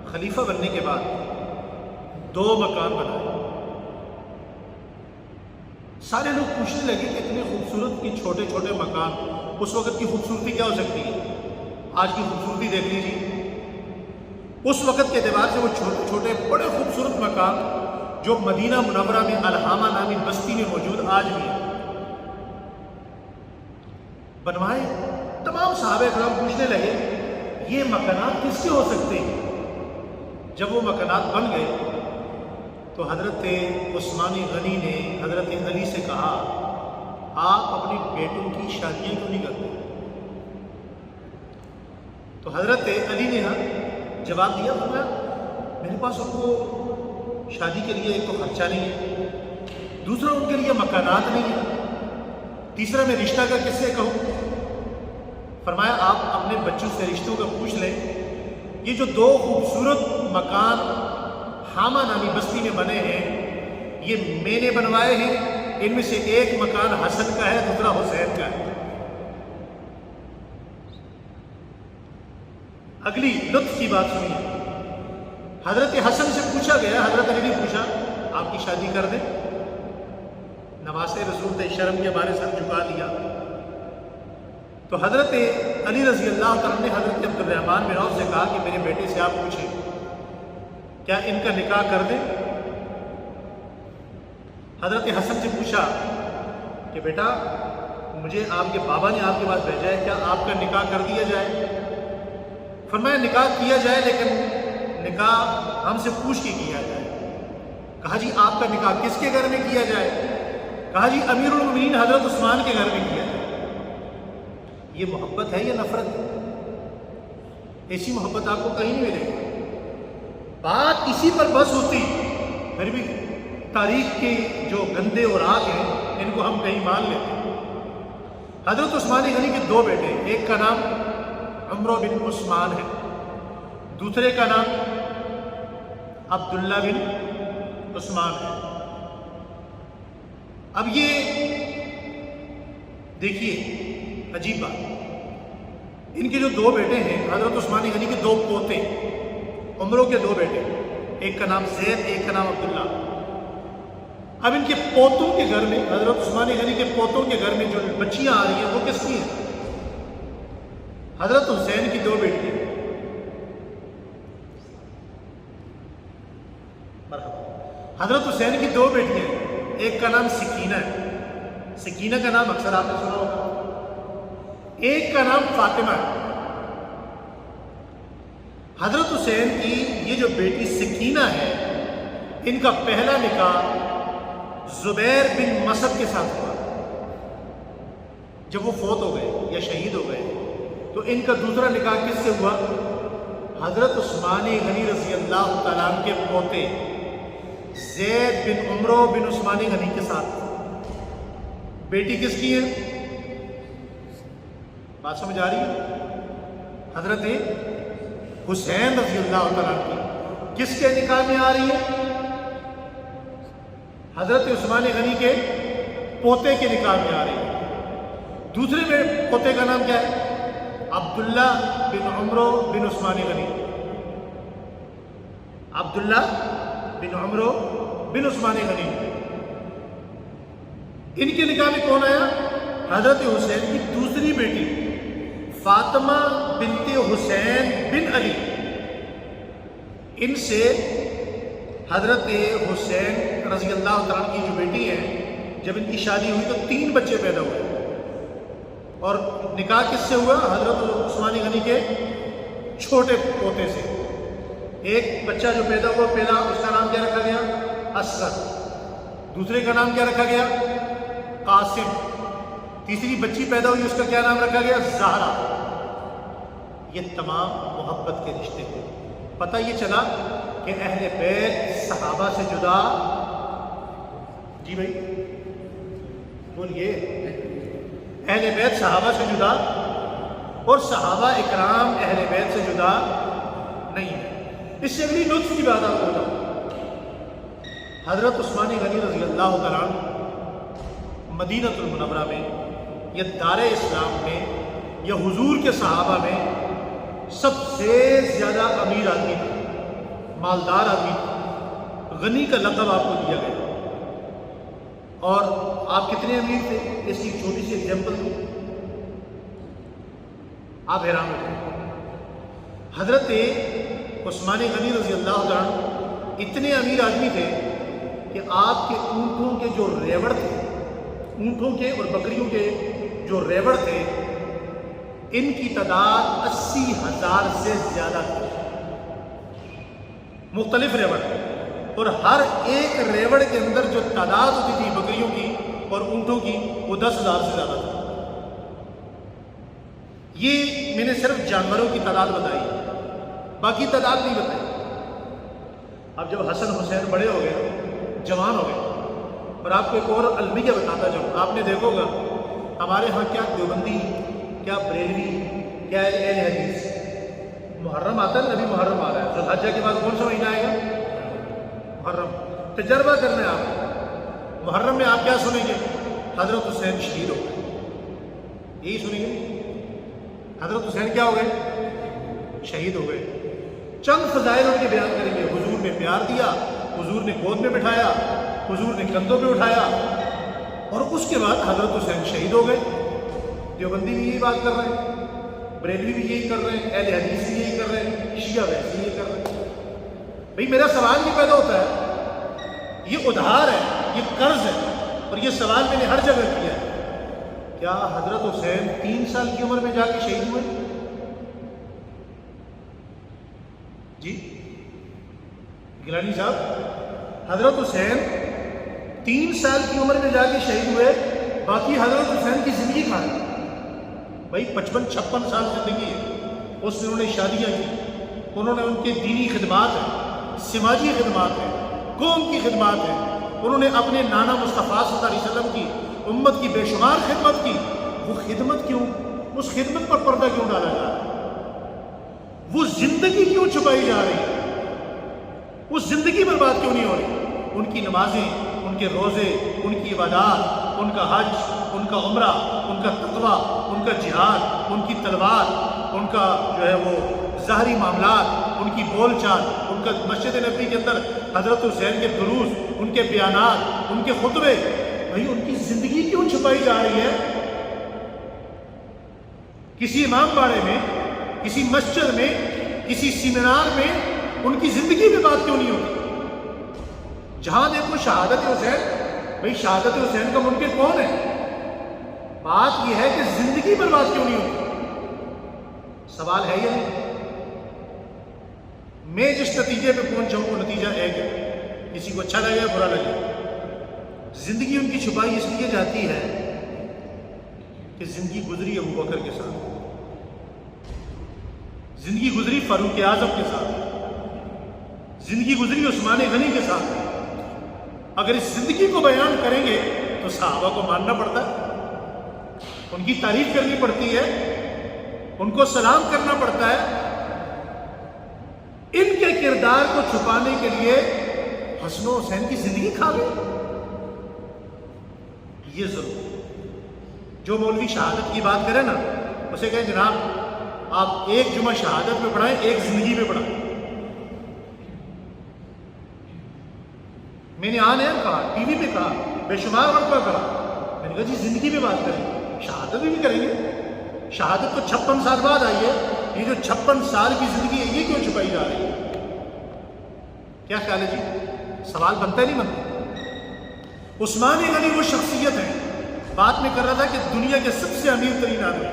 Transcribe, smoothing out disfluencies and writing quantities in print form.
خلیفہ بننے کے بعد 2 مکان بنائے۔ سارے لوگ پوچھنے لگے کہ اتنے خوبصورت کی چھوٹے چھوٹے مکان، اس وقت کی خوبصورتی کیا ہو سکتی ہے؟ آج کی خوبصورتی دیکھ لیجیے۔ اس وقت کے اعتبار سے وہ چھوٹے چھوٹے بڑے خوبصورت مکان جو مدینہ منورہ میں الحامہ نامی بستی میں موجود آج بھی ہیں، بنوائے۔ تمام صحابہ کرام پوچھنے لگے یہ مکانات کس کے ہو سکتے ہیں؟ جب وہ مکانات بن گئے تو حضرت عثمان غنی نے حضرت علی سے کہا آپ اپنے بیٹوں کی شادیاں کیوں نہیں کرتے؟ تو حضرت علی نے جواب دیا، فرمایا میرے پاس ان کو شادی کے لیے ایک تو خرچہ نہیں ہے، دوسرا ان کے لیے مکانات نہیں ہے، تیسرا میں رشتہ کا کس سے کہوں؟ فرمایا آپ اپنے بچوں سے رشتوں کا پوچھ لیں، یہ جو 2 خوبصورت مکان حامہ نامی بستی میں بنے ہیں یہ میں نے بنوائے ہیں، ان میں سے ایک مکان حسن کا ہے، دوسرا حسین کا ہے۔ اگلی لطف کی بات سنیے، حضرت حسن سے پوچھا گیا، حضرت علی نے پوچھا آپ کی شادی کر دیں؟ نواسے رسول تھے، شرم کے بارے سر جھکا دیا۔ تو حضرت علی رضی اللہ تعالیٰ نے حضرت عبد الرحمن بن عوف سے کہا کہ میرے بیٹے سے آپ پوچھیں کیا ان کا نکاح کر دیں؟ حضرت حسن سے پوچھا کہ بیٹا مجھے آپ کے بابا نے آپ کے پاس بھیجا ہے، کیا آپ کا نکاح کر دیا جائے؟ فرمایا نکاح کیا جائے، لیکن نکاح ہم سے پوچھ کے کیا جائے۔ کہا جی آپ کا نکاح کس کے گھر میں کیا جائے؟ کہا جی امیر المومنین حضرت عثمان کے گھر میں کیا جائے۔ یہ محبت ہے یا نفرت ہے؟ ایسی محبت آپ کو کہیں نہیں ملے گی۔ بات اسی پر بس ہوتی، پھر بھی تاریخ کے جو گندے اور آگ ہیں ان کو ہم کہیں مان لیتے ہیں۔ حضرت عثمان غنی کے 2 بیٹے، ایک کا نام عمرو بن عثمان ہے، دوسرے کا نام عبداللہ بن عثمان ہے۔ اب یہ دیکھیے عجیب بات، ان کے جو 2 بیٹے ہیں حضرت عثمان غنی کے 2 پوتے، عمروں کے 2 بیٹے، ایک کا نام زید، ایک کا نام عبداللہ۔ اب ان کے پوتوں کے گھر میں، حضرت عثمان غنی کے پوتوں کے گھر میں جو بچیاں آ رہی ہیں وہ کس کی ہیں؟ حضرت حسین کی 2 بیٹیاں۔ مرحبا۔ حضرت حسین کی 2 بیٹیاں ہیں، ایک کا نام سکینہ ہے، سکینہ کا نام اکثر آپ نے سنا ہوگا، ایک کا نام فاطمہ ہے۔ حضرت حسین کی یہ جو بیٹی سکینہ ہے ان کا پہلا نکاح زبیر بن مسعد کے ساتھ ہوا۔ جب وہ فوت ہو گئے یا شہید ہو گئے تو ان کا دوسرا نکاح کس سے ہوا؟ حضرت عثمان غنی رضی اللہ تعالیٰ عنہ کے پوتے زید بن عمرو بن عثمان غنی کے ساتھ۔ بیٹی کس کی ہے؟ بات سمجھ آ رہی ہے؟ حضرت حسین رضی اللہ تعالیٰ عنہ کی کس کے نکاح میں آ رہی ہے؟ حضرت عثمان غنی کے پوتے کے نکاح میں آ رہی ہے۔ دوسرے میں پوتے کا نام کیا ہے؟ عبداللہ بن عمرو بن عثمان غنی۔ عبداللہ بن عمرو بن عثمان غنی، ان کے نکاح میں کون آیا؟ حضرت حسین کی دوسری بیٹی فاطمہ بنت حسین بن علی۔ ان سے حضرت حسین رضی اللہ تعالیٰ کی جو بیٹی ہیں جب ان کی شادی ہوئی تو 3 بچے پیدا ہوئے، اور نکاح کس سے ہوا؟ حضرت عثمان غنی کے چھوٹے پوتے سے۔ ایک بچہ جو پیدا ہوا پہلا، اس کا نام کیا رکھا گیا؟ اصغر۔ دوسرے کا نام کیا رکھا گیا؟ قاسم۔ تیسری بچی پیدا ہوئی، اس کا کیا نام رکھا گیا؟ زہرا۔ یہ تمام محبت کے رشتے ہیں۔ پتہ یہ چلا کہ اہل بیت صحابہ سے جدا، جی بھائی بولیے، اہل بیت صحابہ سے جدا اور صحابہ اکرام اہل بیت سے جدا نہیں ہے۔ اس سے اگلی لطف کی بات آپ کو بتاؤں، حضرت عثمان غنی رضی اللہ تعالیٰ عنہ مدینہ المنورہ میں یا دار اسلام میں یا حضور کے صحابہ میں سب سے زیادہ امیر آدمی تھے، مالدار آدمی تھے، غنی کا لقب آپ کو دیا گیا، اور آپ کتنے امیر تھے اس کی چھوٹی سی ایگزامپل دوں، آپ حیران ہوتے ہیں۔ حضرت عثمان غنی رضی اللہ عنہ اتنے امیر آدمی تھے کہ آپ کے اونٹوں کے جو ریوڑ تھے، اونٹوں کے اور بکریوں کے جو ریوڑ تھے، ان کی تعداد 80,000 سے زیادہ تھی، مختلف ریوڑ، اور ہر ایک ریوڑ کے اندر جو تعداد ہوتی تھی بکریوں کی اور اونٹوں کی وہ 10,000 سے زیادہ تھی۔ یہ میں نے صرف جانوروں کی تعداد بتائی، باقی تعداد نہیں بتائی۔ اب جب حسن حسین بڑے ہو گئے، جوان ہو گئے، اور آپ کو ایک اور المیہ بتاتا جاؤں، آپ نے دیکھو گا ہمارے ہاں کیا دیوبندی، کیا بریلوی، کیا اہل حدیث، محرم آتا ہے، نبی محرم آ رہا ہے، ذوالحجہ کے بعد کون سا مہینہ آئے گا؟ محرم۔ تجربہ کرنا ہے آپ، محرم میں آپ کیا سنیں گے؟ حضرت حسین شہید ہو گئے، یہی سنیں گے، حضرت حسین کیا ہو گئے؟ شہید ہو گئے۔ چند فضائل ان کے بیان کریں گے، حضور نے پیار دیا، حضور نے گود میں بٹھایا، حضور نے کندھوں پہ اٹھایا، اور اس کے بعد حضرت حسین شہید ہو گئے۔ دیوبندی بھی یہی بات کر رہے ہیں، بریلوی بھی یہی کر رہے ہیں، اہل حدیث بھی یہی کر رہے ہیں، شیعہ ویسے یہی کر رہے ہیں۔ بھئی میرا سوال یہ پیدا ہوتا ہے، یہ ادھار ہے، یہ قرض ہے، اور یہ سوال میں نے ہر جگہ کیا ہے، کیا حضرت حسین 3 سال کی عمر میں جا کے شہید ہوئے؟ جی گیلانی صاحب، حضرت حسین 3 سال کی عمر میں جا کے شہید ہوئے، باقی حضرت حسین کی زندگی کہاں ہے؟ بھائی 55-56 سال زندگی ہے، اس میں انہوں نے شادیاں کی، انہوں نے ان کے دینی خدمات ہیں، سماجی خدمات ہیں، قوم کی خدمات ہیں، انہوں نے اپنے نانا مصطفیٰ صلی اللہ علیہ وسلم کی امت کی بے شمار خدمت کی۔ وہ خدمت کیوں، اس خدمت پر پردہ کیوں ڈالا جا رہا ہے؟ وہ زندگی کیوں چھپائی جا رہی ہے؟ وہ زندگی برباد کیوں نہیں ہو رہی؟ ان کی نمازیں، ان کے روزے، ان کی عبادات، ان کا حج، ان کا عمرہ، ان کا تقویٰ، ان کا جہاد، ان کی تلوار، ان کا جو ہے وہ ظاہری معاملات، ان کی بول چال، ان کا مسجد نبوی کے اندر حضرت حسین کے دروس، ان کے بیانات، ان کے خطبے، بھائی ان کی زندگی کیوں چھپائی جا رہی ہے؟ کسی امام باڑے میں، کسی مسجد میں، کسی سیمینار میں ان کی زندگی پہ بات کیوں نہیں ہوتی؟ جہاں دیکھو شہادت حسین، بھائی شہادت حسین کا منکر کون ہے؟ بات یہ ہے کہ زندگی پر بات کیوں نہیں ہوتی؟ سوال ہے یہ نہیں؟ میں جس نتیجے پہ پہنچا ہوں وہ نتیجہ ایک ہے، کسی کو اچھا لگے برا لگے، زندگی ان کی چھپائی اس لیے جاتی ہے کہ زندگی گزری ابو بکر کے ساتھ، زندگی گزری فاروق اعظم کے ساتھ، زندگی گزری عثمان غنی کے ساتھ۔ اگر اس زندگی کو بیان کریں گے تو صحابہ کو ماننا پڑتا ہے، ان کی تعریف کرنی پڑتی ہے، ان کو سلام کرنا پڑتا ہے۔ ان کے کردار کو چھپانے کے لیے حسن و حسین کی زندگی کھا گئے، یہ ضرور۔ جو مولوی شہادت کی بات کرے نا، اسے کہیں جناب آپ ایک جمعہ شہادت میں پڑھائیں، ایک زندگی میں پڑھائیں۔ میں نے آن ایئر کہا، ٹی وی پہ کہا، بے شمار مرتبہ کہا، میں نے کہا جی زندگی پہ بات کریں، شہادت بھی کریں گے۔ شہادت تو 56 سال بعد آئی ہے، یہ جو 56 سال کی زندگی ہے یہ کیوں چھپائی جا رہی ہے؟ کیا خیال ہے جی؟ سوال بنتا ہے نہیں بنتا؟ عثمان غنی وہ شخصیت ہے، بات میں کر رہا تھا کہ دنیا کے سب سے امیر ترین آدمی،